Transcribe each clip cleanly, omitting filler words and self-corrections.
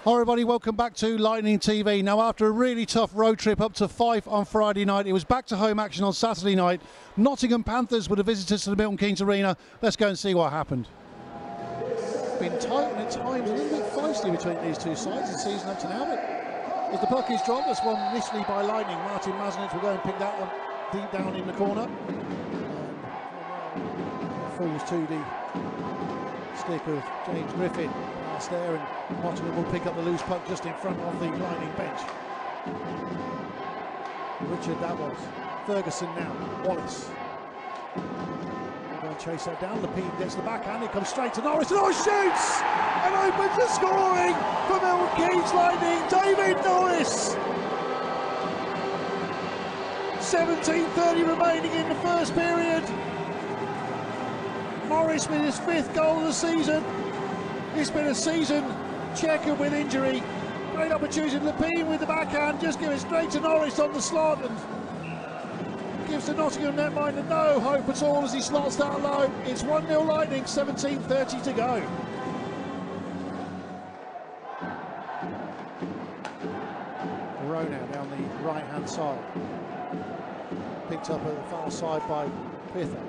Hi everybody, welcome back to Lightning TV. Now after a really tough road trip up to Fife on Friday night, it was back to home action on Saturday night. Nottingham Panthers were the visitors to the Milton Keynes Arena. Let's go and see what happened. It's been tight and at times a little bit feisty between these two sides the season up to now, but as the puck is dropped, that's one initially by Lightning. Martin Maznich will go and pick that up deep down in the corner. Falls to the stick of James Griffin. There, and Nottingham will pick up the loose puck just in front of the Lightning bench. Richard, that was. Ferguson now. Wallace. They're going to chase that down. Lepine gets the backhand. It comes straight to Norris. And Norris shoots! And opens the scoring for Milton Keynes Lightning. David Norris! 17:30 remaining in the first period. Norris with his 5th goal of the season. It's been a season checkered with injury. Great opportunity. Lepine with the backhand, just give it straight to Norris on the slot and gives the Nottingham netminder no hope at all as he slots that low. It's 1-0 Lightning, 17:30 to go. Rona down the right hand side. Picked up at the far side by Pither.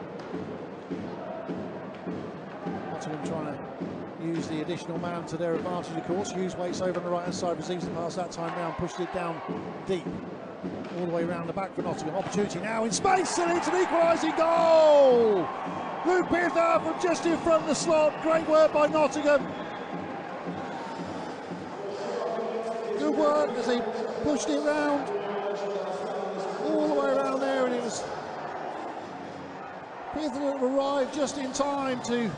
Nottingham trying to use the additional man to their advantage, of course. Hughes waits over on the right hand side, receives the pass that time down, pushed it down deep, all the way around the back for Nottingham. Opportunity now in space, and it's an equalising goal! Luke Pither from just in front of the slot. Great work by Nottingham. Good work as they pushed it round, all the way around there, and it was Pither that arrived just in time to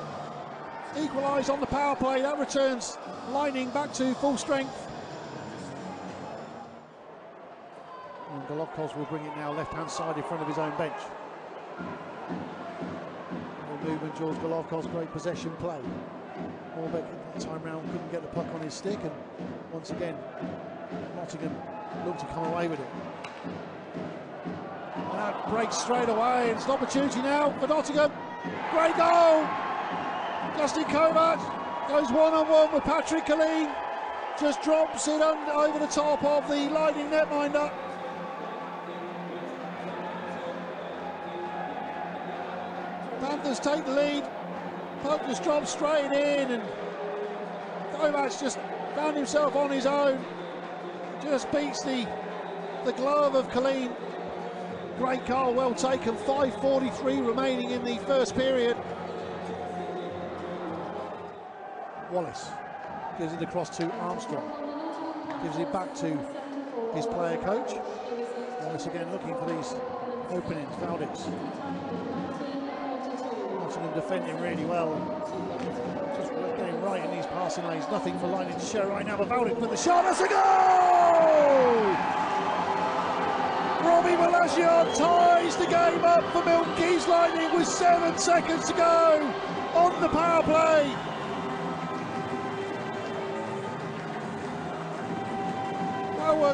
equalise on the power play. That returns Lightning back to full strength. And Golovkos will bring it now left hand side in front of his own bench. No movement, George Golovkos, great possession play. Morbeck that time round couldn't get the puck on his stick, and once again Nottingham looked to come away with it. And that breaks straight away, and it's an opportunity now for Nottingham. Great goal! Justin Kovac goes one-on-one with Patrick Killeen, just drops it over the top of the Lightning netminder. Panthers take the lead, puck just drops straight in, and Kovac just found himself on his own, just beats the glove of Killeen. Great goal, well taken. 5:43 remaining in the first period. Wallace gives it across to Armstrong, gives it back to his player coach. Wallace again looking for these openings. Valdez. Nottingham defending really well, just getting right in these passing lanes. Nothing for Lightning to show right now, but Valdez with the shot. That's a goal! Robbie Malagian ties the game up for Milton Keynes Lightning with 7 seconds to go on the power play.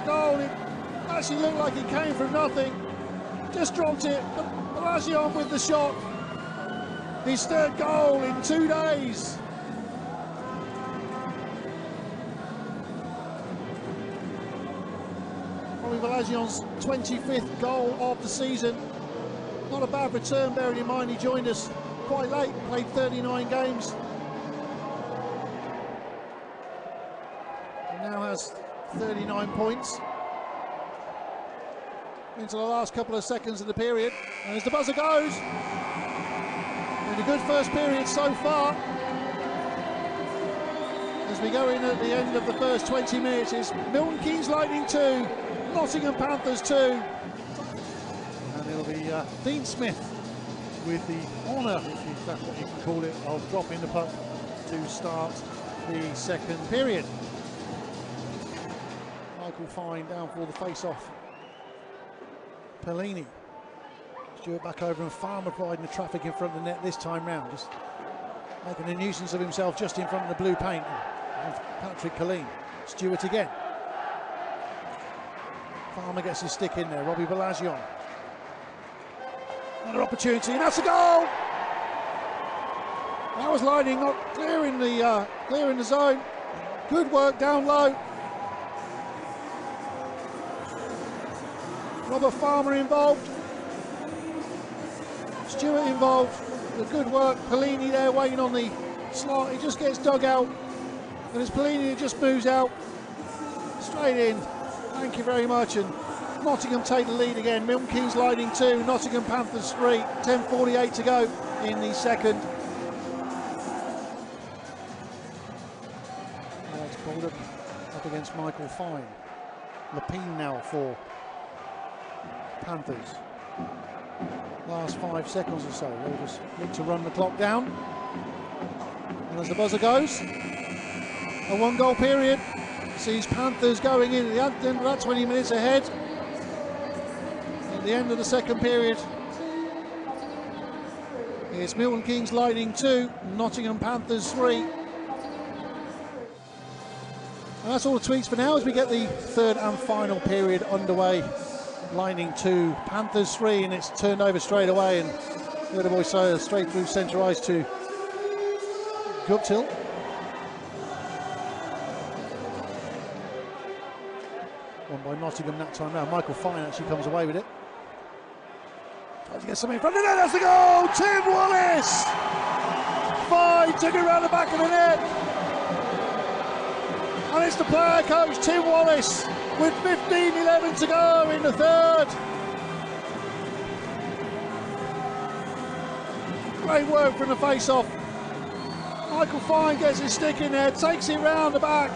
Goal. It actually looked like it came from nothing. Just dropped it. Malagian with the shot. His 3rd goal in 2 days. Probably Malagian's 25th goal of the season. Not a bad return, bearing in mind he joined us quite late, played 39 games. And now has 39 points into the last couple of seconds of the period, and as the buzzer goes, in a good first period so far. As we go in at the end of the first 20 minutes, it's Milton Keynes Lightning 2, Nottingham Panthers 2, and it'll be Dean Smith with the honour, if that's what you can call it, of dropping the puck to start the second period. Michael Fine down for the face-off. Pellini. Stewart back over, and Farmer providing the traffic in front of the net this time round. Just making a nuisance of himself just in front of the blue paint of Patrick Killeen. Stewart again. Farmer gets his stick in there. Robbie Malagian. Another opportunity, and that's a goal! That was Lightning not clearing the zone. Good work down low. Robert Farmer involved. Stewart involved. The good work. Pellini there waiting on the slot. He just gets dug out. And it's Pellini who just moves out. Straight in. Thank you very much. And Nottingham take the lead again. Milton Keynes Lightning 2, Nottingham Panthers 3. 10:48 to go in the second. Alex Baldock up against Michael Fine. Lapine now for Panthers. Last 5 seconds or so. They'll just look to run the clock down. And as the buzzer goes, a 1-goal period sees Panthers going in at the end of that 20 minutes ahead. At the end of the second period, it's Milton Keynes Lightning 2, Nottingham Panthers 3. And that's all the tweets for now as we get the third and final period underway. Lightning 2, Panthers 3, and it's turned over straight away. And the boy so straight through centre ice to Guptill. Won by Nottingham that time round. Michael Fine actually comes away with it. Tries to get something in front of the net. That's the goal! Tim Wallace! Fine took it around the back of the net. And it's the player coach, Tim Wallace, with 15:11 to go in the third. Great work from the face-off. Michael Fine gets his stick in there, takes it round the back.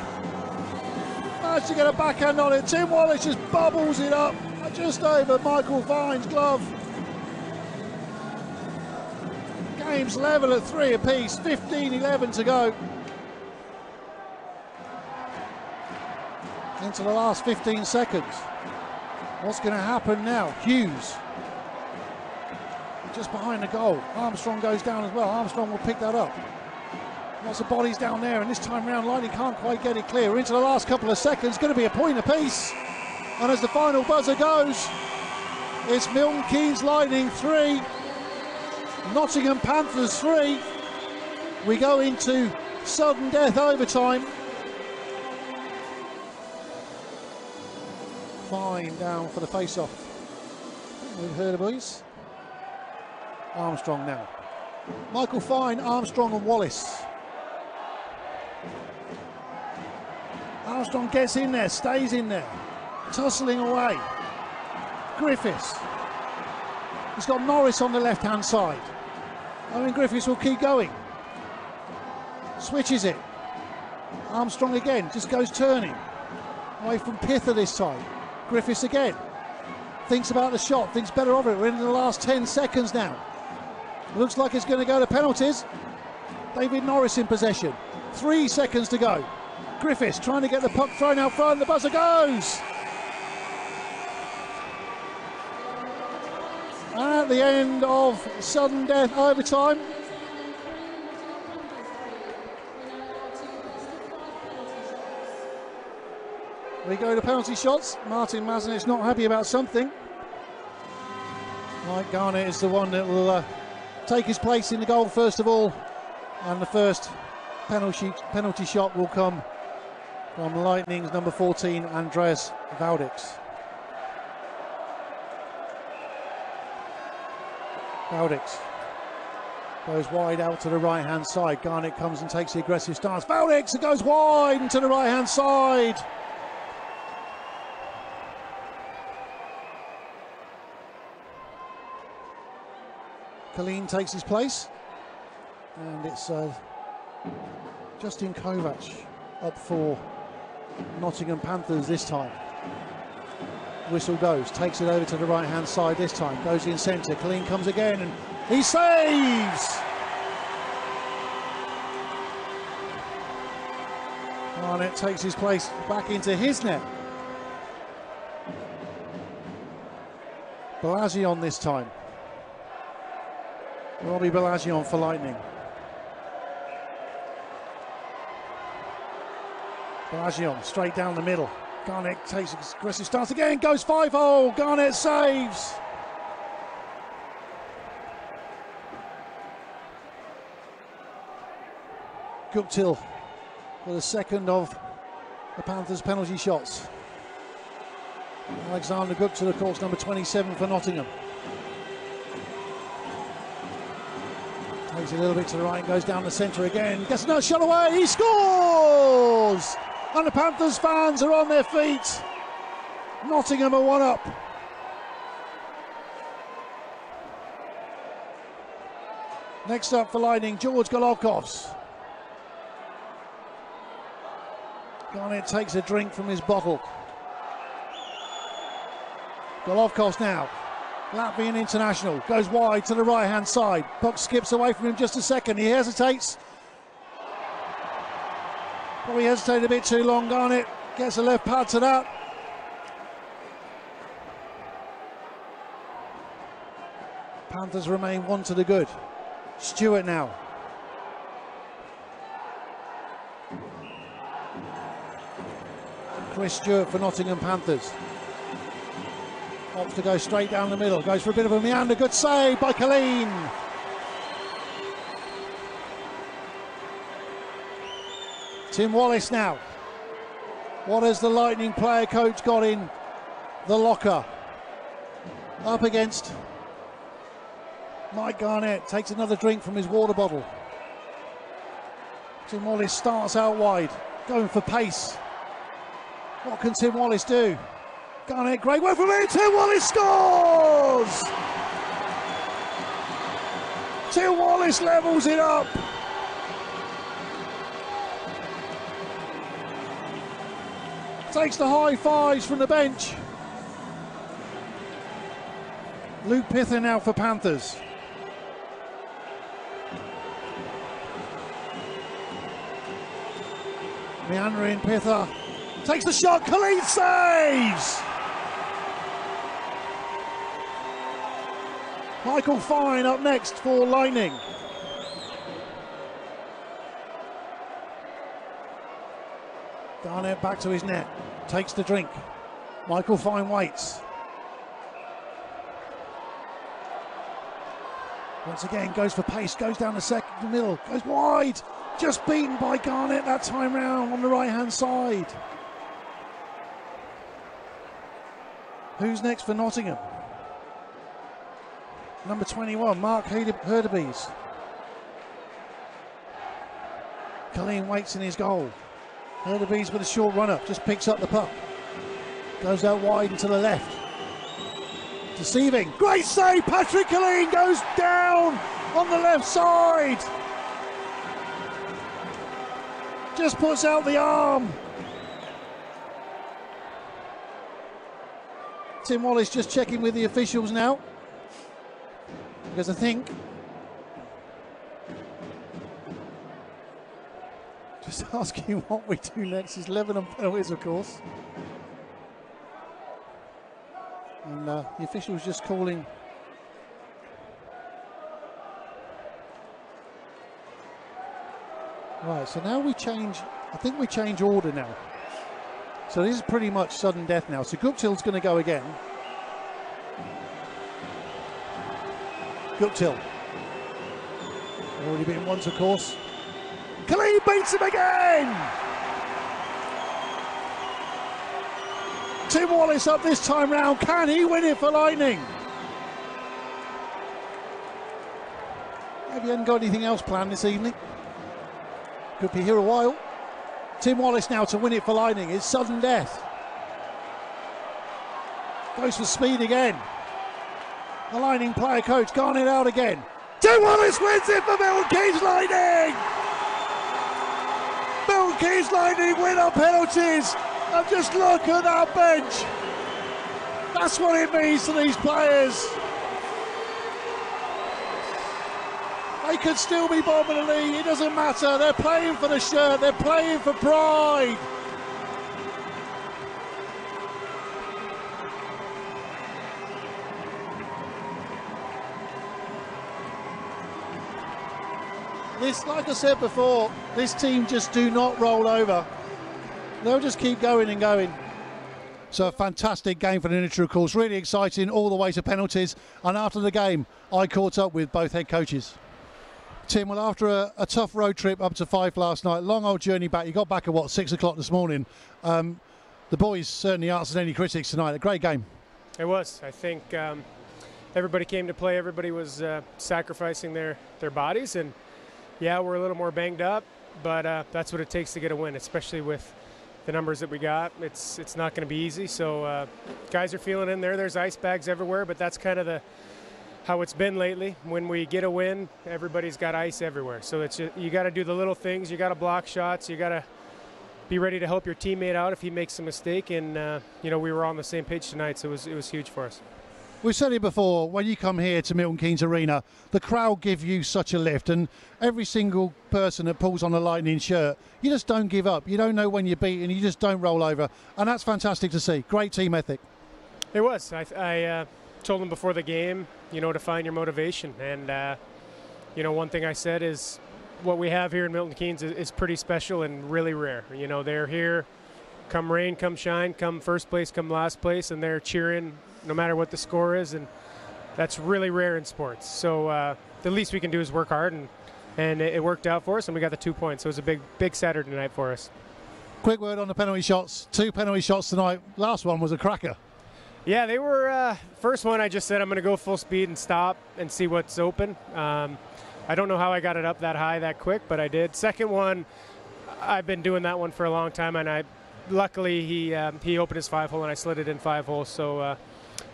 Managed to get a backhand on it. Tim Wallace just bubbles it up just over Michael Fine's glove. Game's level at 3 apiece, 15:11 to go. Into the last 15 seconds. What's going to happen now? Hughes. Just behind the goal. Armstrong goes down as well. Armstrong will pick that up. Lots of bodies down there, and this time round Lightning can't quite get it clear. We're into the last couple of seconds, going to be a point apiece. And as the final buzzer goes, it's Milton Keynes Lightning 3, Nottingham Panthers 3. We go into sudden death overtime. Fine down for the face-off. We've heard of boys. Armstrong now. Michael Fine, Armstrong and Wallace. Armstrong gets in there, stays in there, tussling away. Griffiths. He's got Norris on the left-hand side. Owen Griffiths will keep going. Switches it. Armstrong again, just goes turning. Away from Pither this time. Griffiths again. Thinks about the shot, thinks better of it. We're into the last 10 seconds now. Looks like it's going to go to penalties. David Norris in possession. 3 seconds to go. Griffiths trying to get the puck thrown out front. The buzzer goes. At the end of sudden death overtime. We go to penalty shots. Martin Mazenet's not happy about something. Mike Garnett is the one that will take his place in the goal first of all. And the first penalty shot will come from Lightning's number 14, Andreas Vaudix. Vaudix goes wide out to the right-hand side. Garnett comes and takes the aggressive stance. Vaudix goes wide to the right-hand side. Colleen takes his place, and it's Justin Kovac up for Nottingham Panthers this time. Whistle goes, takes it over to the right-hand side this time, goes in centre. Colleen comes again, and he saves! Garnett takes his place back into his net. Balazion this time. Robbie Balazion for Lightning. Balazion straight down the middle. Garnett takes an aggressive stance again, goes 5-0. Garnett saves. Guptill for the second of the Panthers' penalty shots. Alexander Guptill, of course, number 27 for Nottingham. Takes a little bit to the right, goes down the centre again, gets another shot away, he scores! And the Panthers fans are on their feet. Nottingham are one up. Next up for Lightning, George Golovkovs. Garnett takes a drink from his bottle. Golovkovs now, Latvian international, goes wide to the right-hand side. Puck skips away from him just a second. He hesitates. Probably hesitated a bit too long. Garnett gets a left pad to that. Panthers remain 1 to the good. Stewart now. Chris Stewart for Nottingham Panthers. Opts to go straight down the middle, goes for a bit of a meander, good save by Colleen. Tim Wallace now. What has the Lightning player coach got in the locker? Up against Mike Garnett, takes another drink from his water bottle. Tim Wallace starts out wide, going for pace. What can Tim Wallace do? Garnett, great work from it, Tim Wallace scores! Tim Wallace levels it up. Takes the high fives from the bench. Luke Pither now for Panthers. Meandering Pither. Takes the shot, Khalid saves! Michael Fine up next for Lightning. Garnett back to his net, takes the drink. Michael Fine waits. Once again goes for pace, goes down the middle, goes wide. Just beaten by Garnett that time round on the right hand side. Who's next for Nottingham? Number 21, Mark Herdebees. Colleen waits in his goal. Herdebees with a short run up, just picks up the puck. Goes out wide and to the left. Deceiving, great save, Patrick Colleen goes down on the left side. Just puts out the arm. Tim Wallace just checking with the officials now, because I think just asking what we do next is Lebanon penalties, of course, and the officials just calling. Right, so now we change. I think we change order now. So this is pretty much sudden death now. So Guptill's going to go again. Guptill. Already been once, of course. Colleen beats him again! Tim Wallace up this time round. Can he win it for Lightning? Maybe he hasn't got anything else planned this evening. Could be here a while. Tim Wallace now to win it for Lightning. It's sudden death. Goes for speed again. The Lightning player coach Garnett out again. Tim Wallace wins it for Milton Keynes Lightning! Milton Keynes Lightning win on penalties. And just look at that bench. That's what it means to these players. They could still be bottom of the league, it doesn't matter. They're playing for the shirt, they're playing for pride. This, like I said before, this team just do not roll over. They'll just keep going and going. So a fantastic game for the neutral course, really exciting all the way to penalties. And after the game, I caught up with both head coaches. Tim, well, after a tough road trip up to Fife last night, long old journey back, you got back at what, 6 o'clock this morning. The boys certainly answered any critics tonight. A great game. It was. I think everybody came to play. Everybody was sacrificing their bodies, and yeah, we're a little more banged up, but that's what it takes to get a win, especially with the numbers that we got. It's not going to be easy. So guys are feeling in there. There's ice bags everywhere, but that's kind of how it's been lately. When we get a win, everybody's got ice everywhere. So it's just, you got to do the little things. You got to block shots. You got to be ready to help your teammate out if he makes a mistake. And we were on the same page tonight, so it was huge for us. We've said it before, when you come here to Milton Keynes Arena, the crowd give you such a lift, and every single person that pulls on a Lightning shirt, you just don't give up. You don't know when you're beaten, you just don't roll over, and that's fantastic to see. Great team ethic. It was. I told them before the game, to find your motivation, and one thing I said is what we have here in Milton Keynes is pretty special and really rare. They're here, come rain, come shine, come first place, come last place, and they're cheering no matter what the score is, and that's really rare in sports. So the least we can do is work hard, and it worked out for us, and we got the 2 points. So it was a big Saturday night for us. Quick word on the penalty shots. 2 penalty shots tonight. Last one was a cracker. Yeah, they were. First one, I just said I'm going to go full speed and stop and see what's open. I don't know how I got it up that high that quick, but I did. Second one, I've been doing that one for a long time, and luckily he opened his 5-hole and I slid it in 5-hole. So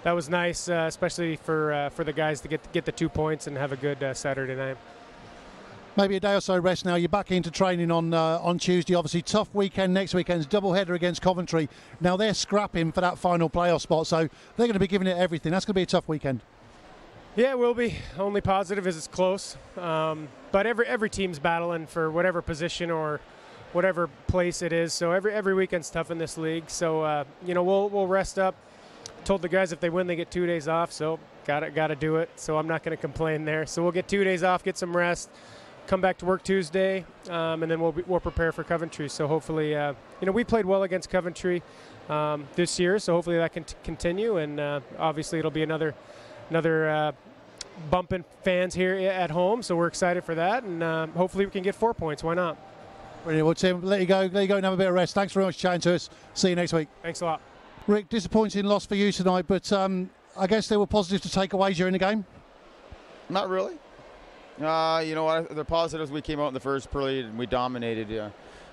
that was nice, especially for the guys to get the 2 points and have a good Saturday night. Maybe a day or so rest now. You're back into training on Tuesday. Obviously, tough weekend next weekend's doubleheader against Coventry. Now they're scrapping for that final playoff spot, so they're going to be giving it everything. That's going to be a tough weekend. Yeah, it will be. Only positive is it's close. But every team's battling for whatever position or whatever place it is. So every weekend's tough in this league. So we'll rest up. Told the guys if they win, they get 2 days off. So got to do it. So I'm not going to complain there. So we'll get 2 days off, get some rest, come back to work Tuesday, and then we'll prepare for Coventry. So hopefully, we played well against Coventry this year. So hopefully that can continue. And obviously it'll be another bump in fans here at home. So we're excited for that, and hopefully we can get 4 points. Why not? Brilliant. Well, Tim, let you go and have a bit of rest. Thanks very much for chatting to us. See you next week. Thanks a lot. Rick, disappointing loss for you tonight, but I guess there were positives to take away during the game? Not really. The positives, we came out in the first period and we dominated.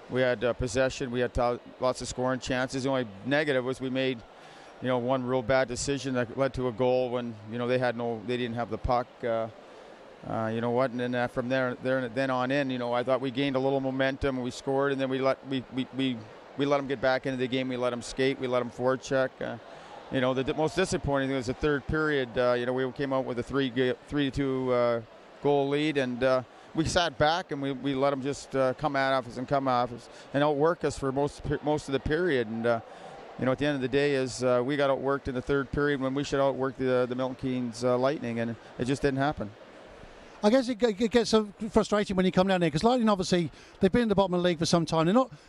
We had possession. We had lots of scoring chances. The only negative was we made, one real bad decision that led to a goal when, they didn't have the puck. And then from then on in, I thought we gained a little momentum and we scored, and then we let them get back into the game. We let them skate. We let them forecheck. The most disappointing thing was the third period. We came out with a 3-2 goal lead, and we sat back and we let them just come at us and outwork us for most of the period. And at the end of the day, we got outworked in the third period when we should outwork the Milton Keynes Lightning, and it just didn't happen. I guess it gets so frustrating when you come down there, because Lightning, obviously, they've been in the bottom of the league for some time.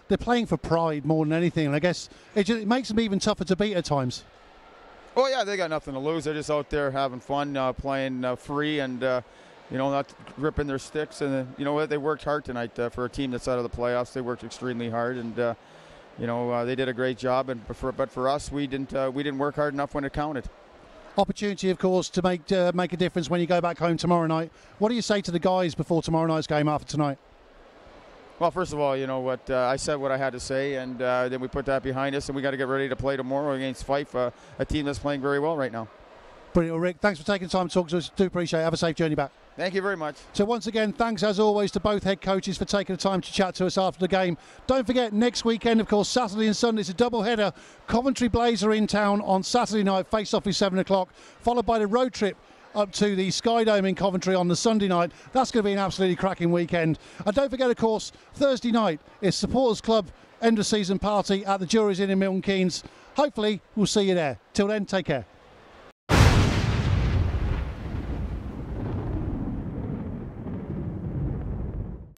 They're playing for pride more than anything, and I guess it makes them even tougher to beat at times. Oh yeah, they got nothing to lose. They're just out there having fun, playing free, and not gripping their sticks. And they worked hard tonight for a team that's out of the playoffs. They worked extremely hard, and they did a great job. But for us, we didn't work hard enough when it counted. Opportunity, of course, to make a difference when you go back home tomorrow night. What do you say to the guys before tomorrow night's game after tonight? Well, first of all, I said what I had to say, and then we put that behind us, and we got to get ready to play tomorrow against Fife, a team that's playing very well right now. Brilliant. Well, Rick, thanks for taking time to talk to us. Do appreciate it. Have a safe journey back. Thank you very much. So once again, thanks as always to both head coaches for taking the time to chat to us after the game. Don't forget, next weekend, of course, Saturday and Sunday, it's a double header. Coventry Blaze are in town on Saturday night, face-off is 7 o'clock, followed by the road trip up to the Sky Dome in Coventry on the Sunday night. That's going to be an absolutely cracking weekend. And don't forget, of course, Thursday night is Supporters Club end of season party at the Jury's Inn in Milton Keynes. Hopefully, we'll see you there. Till then, take care.